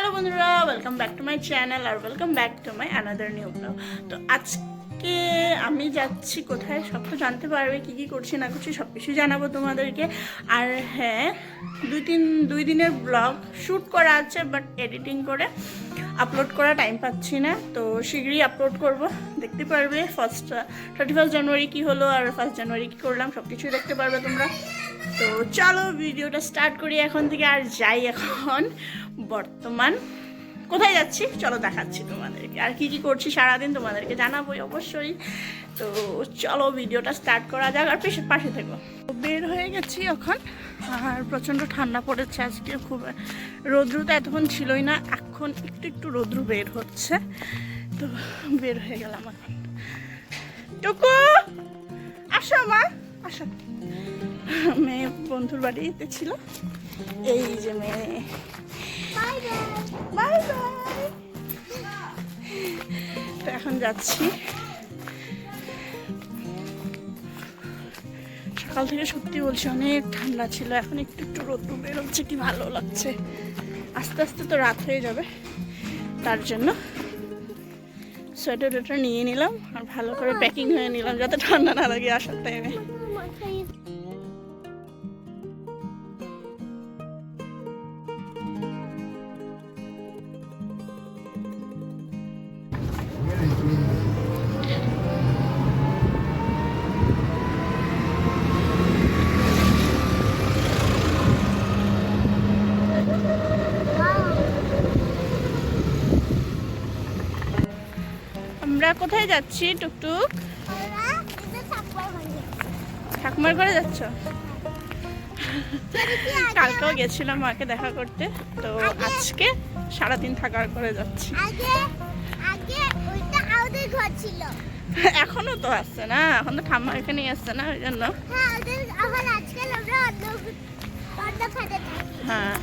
Hello বন্ধুরা, welcome back to my channel আর welcome back to my another new blog. তো আজকে আমি যাচ্ছি কোথায় সব তো জানতে পারবে, কী কী করছি না করছি সব কিছুই জানাবো তোমাদেরকে। আর হ্যাঁ, দুই দিনের ব্লগ শ্যুট করা আছে, বাট এডিটিং করে আপলোড করা টাইম পাচ্ছি না, তো শীঘ্রই আপলোড করব। দেখতে পারবে 31 জানুয়ারি কী হলো আর 1 জানুয়ারি কী করলাম সব কিছুই দেখতে পারবে তোমরা। তো চলো ভিডিওটা স্টার্ট করি এখন থেকে, আর যাই এখন বর্তমান কোথায় যাচ্ছি চলো দেখাচ্ছি তোমাদেরকে, আর কি কি করছি সারাদিন তোমাদেরকে জানাবোই অবশ্যই। তো চলো ভিডিওটা স্টার্ট করা যাক, আর পাশে থেকো। বের হয়ে গেছি এখন, আর প্রচণ্ড ঠান্ডা পড়েছে আজকে, খুব রৌদ্র তো এতক্ষণ ছিলই না, এখন একটু একটু রৌদ্র বের হচ্ছে, তো বের হয়ে গেলাম এখন। টুকু আসো মা, আসো। মেয়ে বন্ধুর বাড়িতে ছিল, এই যে মেয়ে। Bye bye. তো এখন যাচ্ছি। সকাল থেকে সত্যি বলছি অনেক ঠান্ডা ছিল, এখন একটু একটু রোদ্দু বেরোচ্ছে, কি ভালো লাগছে। আস্তে আস্তে তো রাত হয়ে যাবে, তার জন্য সোয়েটার টোয়েটার নিয়ে নিলাম আর ভালো করে প্যাকিং হয়ে নিলাম যাতে ঠান্ডা না লাগে আসার টাইমে। আমরা কোথায় যাচ্ছি টুকটুক? ঠাকুমার ঘরে যাচ্ছ? কালকেও গেছিলাম মাকে দেখা করতে, তো আজকে সারাদিন থাকার করে যাচ্ছি। এখনো তো আসছে না, এখন তো ঠাম্মা এখানে আসছে না, ওই জন্য। হ্যাঁ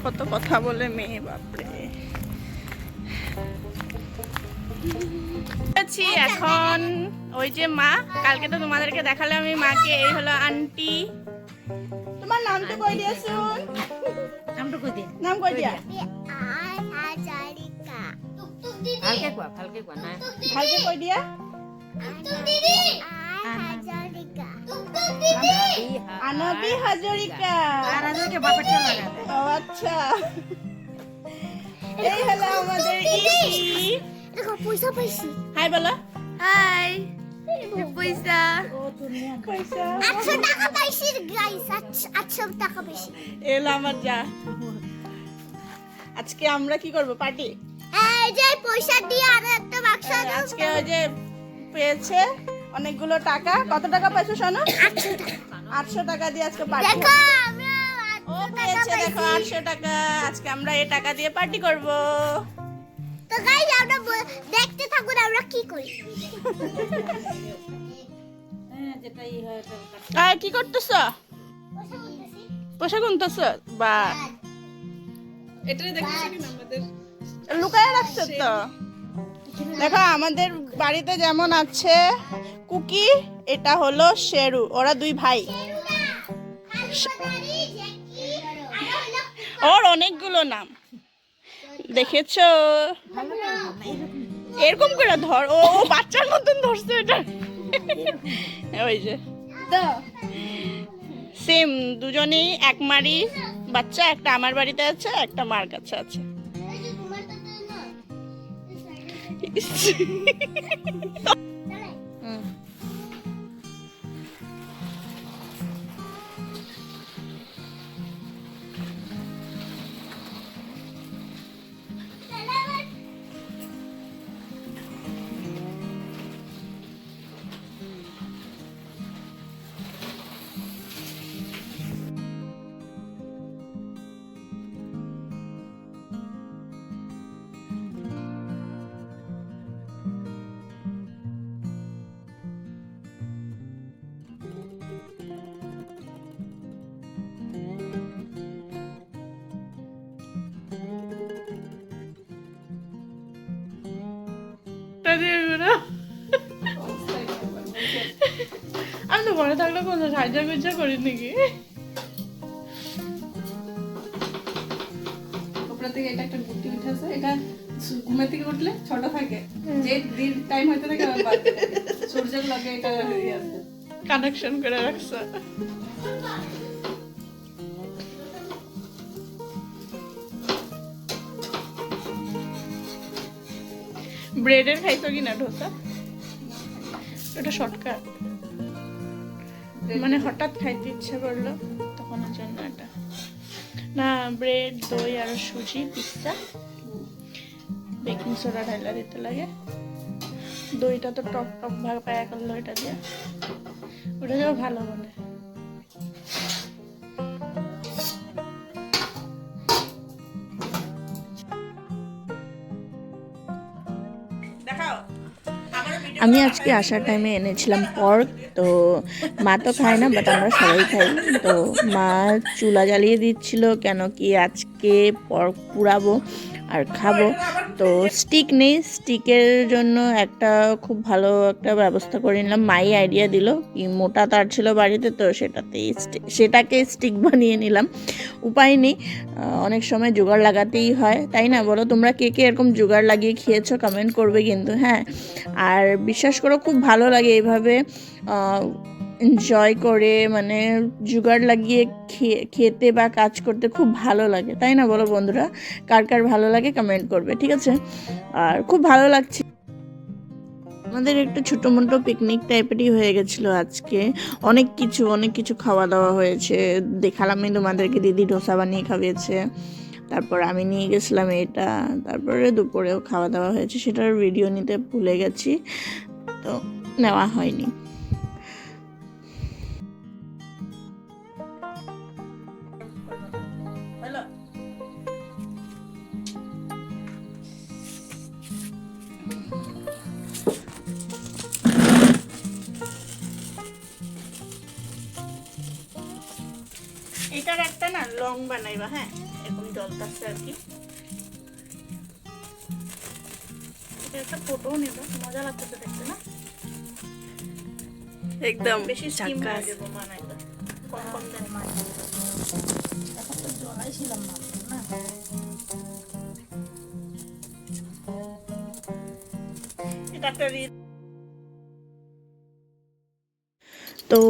কত কথা বলে মেয়ে, বাপরে। এখন ওই যে মা, কালকে তো তোমাদেরকে দেখালে আমি মাকে, এই হলো আন্টি। তোমার নাম তো কই দিয়া শুন, নাম কই দিয়া? ফালকে কোয়া না, ভালকে কই দিয়া? আনবি হাজরিকা। ও আচ্ছা, এই হলো আমাদের ইসি। পয়সা পাইছি। হাই বলো। হাই, পয়সা পয়সা 800 টাকা পাইছি গাইস, 800 টাকা পাইছি। এলো আমার যা। আজকে আমরা কি করব, পার্টি? এই যে পয়সা দিয়ে আর একটা বাক্স আজকে ওই যে পেয়েছে অনেকগুলো টাকা। কত টাকা পাইছো শোনো? 800 টাকা। 800 টাকা দিয়ে আজকে পার্টি। দেখো আমরা ও পেয়েছে, দেখো 800 টাকা। আজকে আমরা এই টাকা দিয়ে পার্টি করব। তো গাইস আমরা দেখতে থাকুন আমরা কি করি। আর কি করতেছ? পয়সা গুনতেছ? বা লুকায় রাখছো তো। দেখো আমাদের বাড়িতে যেমন আছে কুকি, এটা হলো শেরু, ওরা দুই ভাই। ওর অনেকগুলো নাম দেখেছো, এরকম করে ধর। ও বাচ্চার মতন ধরছে এটা। ওই যে সেম, দুজনেই এক মারি বাচ্চা, একটা আমার বাড়িতে আছে, একটা মার কাছে আছে। মনে থাকলে কোনো সাহায্য গুজা করি নাকি? উপরে থেকে এটা একটা গুটি উঠেছে, এটা ঘুমের থেকে উঠলে ছোট থাকে, যে দিন টাইম হইতে থাকে আবার বাড়তে থাকে, সূর্যের লগে এটা ইয়ে আছে, কানেকশন করে রাখছো। ব্রেডের খাইছো কিনা ধোসা? এটা শর্টকাট, মানে হঠাৎ খাইতে ইচ্ছে করলো তখনের জন্য এটা। না, ব্রেড, দই আর সুজি, পিস্তা, বেকিং সোডা ঢাইলা দিতে লাগে। দইটা তো টক টক ভাগ পায়া করলো এটা দিয়ে, ওটা দিয়েও ভালো বলে। আমি আজকে আসার টাইমে এনেছিলাম পর্ক, তো মা তো খায় না, বাট আমরা সবাই খাই। তো মা চুলা জ্বালিয়ে দিচ্ছিল, কেন কি আজকে পর্ক পুড়াবো আর খাবো। তো স্টিক নেই, স্টিকের জন্য একটা খুব ভালো একটা ব্যবস্থা করে নিলাম। মাই আইডিয়া দিল, কি মোটা তার ছিল বাড়িতে, তো সেটাকে স্টিক বানিয়ে নিলাম। উপায় নেই, অনেক সময় জোগাড় লাগাতেই হয়, তাই না বলো? তোমরা কে কে এরকম জোগাড় লাগিয়ে খেয়েছো কমেন্ট করবে কিন্তু, হ্যাঁ। আর বিশ্বাস করো খুব ভালো লাগে এইভাবে এনজয় করে, মানে জোগাড় লাগিয়ে খেতে বা কাজ করতে খুব ভালো লাগে, তাই না বলো বন্ধুরা? কার কার ভালো লাগে কমেন্ট করবে, ঠিক আছে? আর খুব ভালো লাগছে। আমাদের একটা ছোটো মোটো পিকনিক টাইপেরই হয়ে গেছিলো আজকে। অনেক কিছু খাওয়া দাওয়া হয়েছে, দেখালামই তোমাদেরকে। দিদি ডোসা বানিয়ে খাইয়েছে, তারপর আমি নিয়ে গেছিলাম এটা, তারপরে দুপুরেও খাওয়া দাওয়া হয়েছে, সেটার ভিডিও নিতে ভুলে গেছি, তো নেওয়া হয়নি। এটার একটা না লং বানাইবা, হ্যাঁ, এরকম জলতাছে আর কি। এটা একটা ফটোও নেবা, মজা লাগতেছে দেখতে না? একদম বেশি স্টিম করে দেবো বানাইবা, কম কম দেন মা। এখন তো জলাইছিলাম না, এটা একটা তো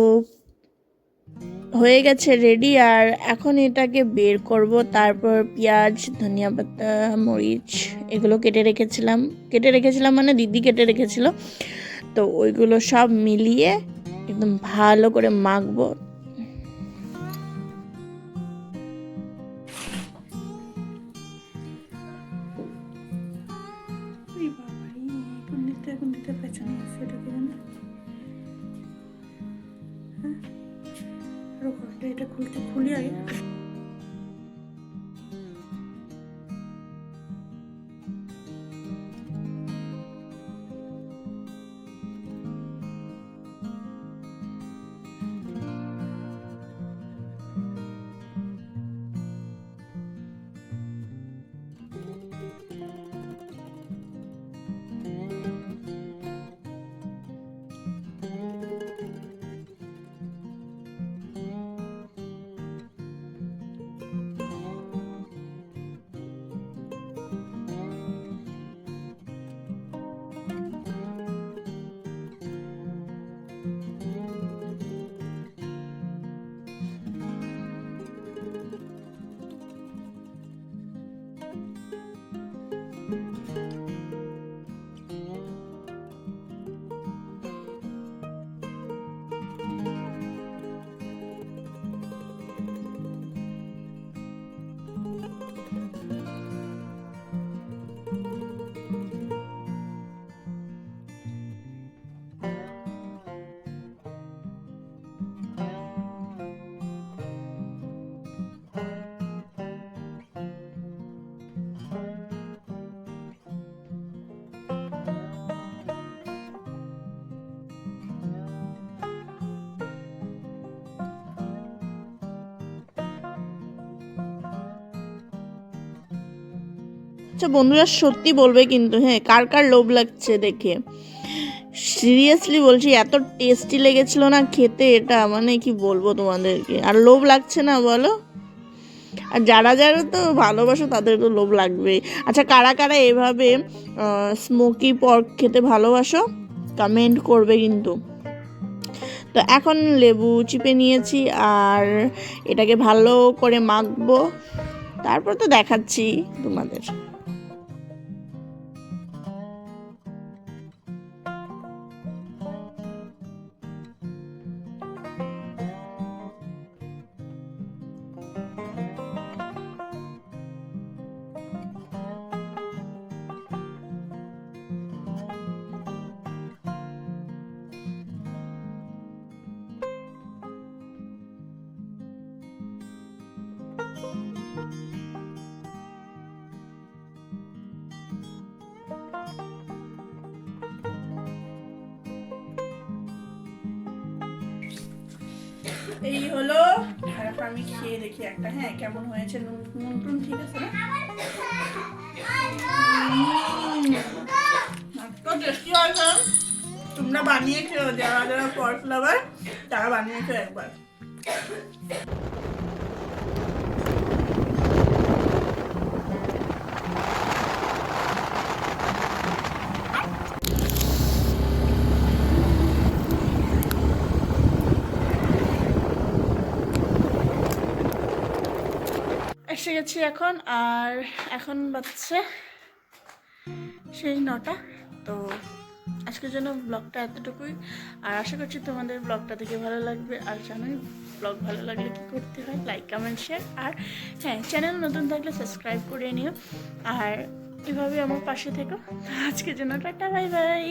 হয়ে গেছে রেডি। আর এখন এটাকে বের করব, তারপর পেঁয়াজ, ধনিয়া পাতা, মরিচ এগুলো কেটে রেখেছিলাম মানে দিদি কেটে রেখেছিল, তো ওইগুলো সব মিলিয়ে একদম ভালো করে মাখবো। এটা খুলি আগে। আচ্ছা বন্ধুরা, সত্যি বলবে কিন্তু, হ্যাঁ, কার কার লোভ লাগছে দেখে। সিরিয়াসলি বলছি, এত টেস্টি লেগেছিল না খেতে এটা, মানে কি বলবো তোমাদেরকে। আর লোভ লাগছে না বলো? আর যারা যারা তো ভালোবাসো তাদের তো লোভ লাগবেই। আচ্ছা, কারা কারা এভাবে স্মোকি পর্ক খেতে ভালোবাসো কমেন্ট করবে কিন্তু। তো এখন লেবু চিপে নিয়েছি আর এটাকে ভালো করে মাখবো, তারপর তো দেখাচ্ছি তোমাদের। এই হলো, আর এখন আমি খেয়ে দেখি একটা, হ্যাঁ কেমন হয়েছে, নুন টুন ঠিক আছে না? টেস্টি হয়েছে। তোমরা বানিয়ে খেও, যারা যারা পর্ক লাভার তারা বানিয়ে খেও একবার। এসে গেছি এখন, আর এখন বাজছে সেই 9টা। তো আজকের জন্য ব্লগটা এতটুকুই, আর আশা করছি তোমাদের ব্লগটা দেখে ভালো লাগবে। আর জানোই ব্লগ ভালো লাগলে কী করতে হয়, লাইক কমেন্ট শেয়ার, আর হ্যাঁ চ্যানেল নতুন থাকলে সাবস্ক্রাইব করে নিও, আর এভাবে আমার পাশে থেকো। আজকের জন্য টাটা, বাই বাই।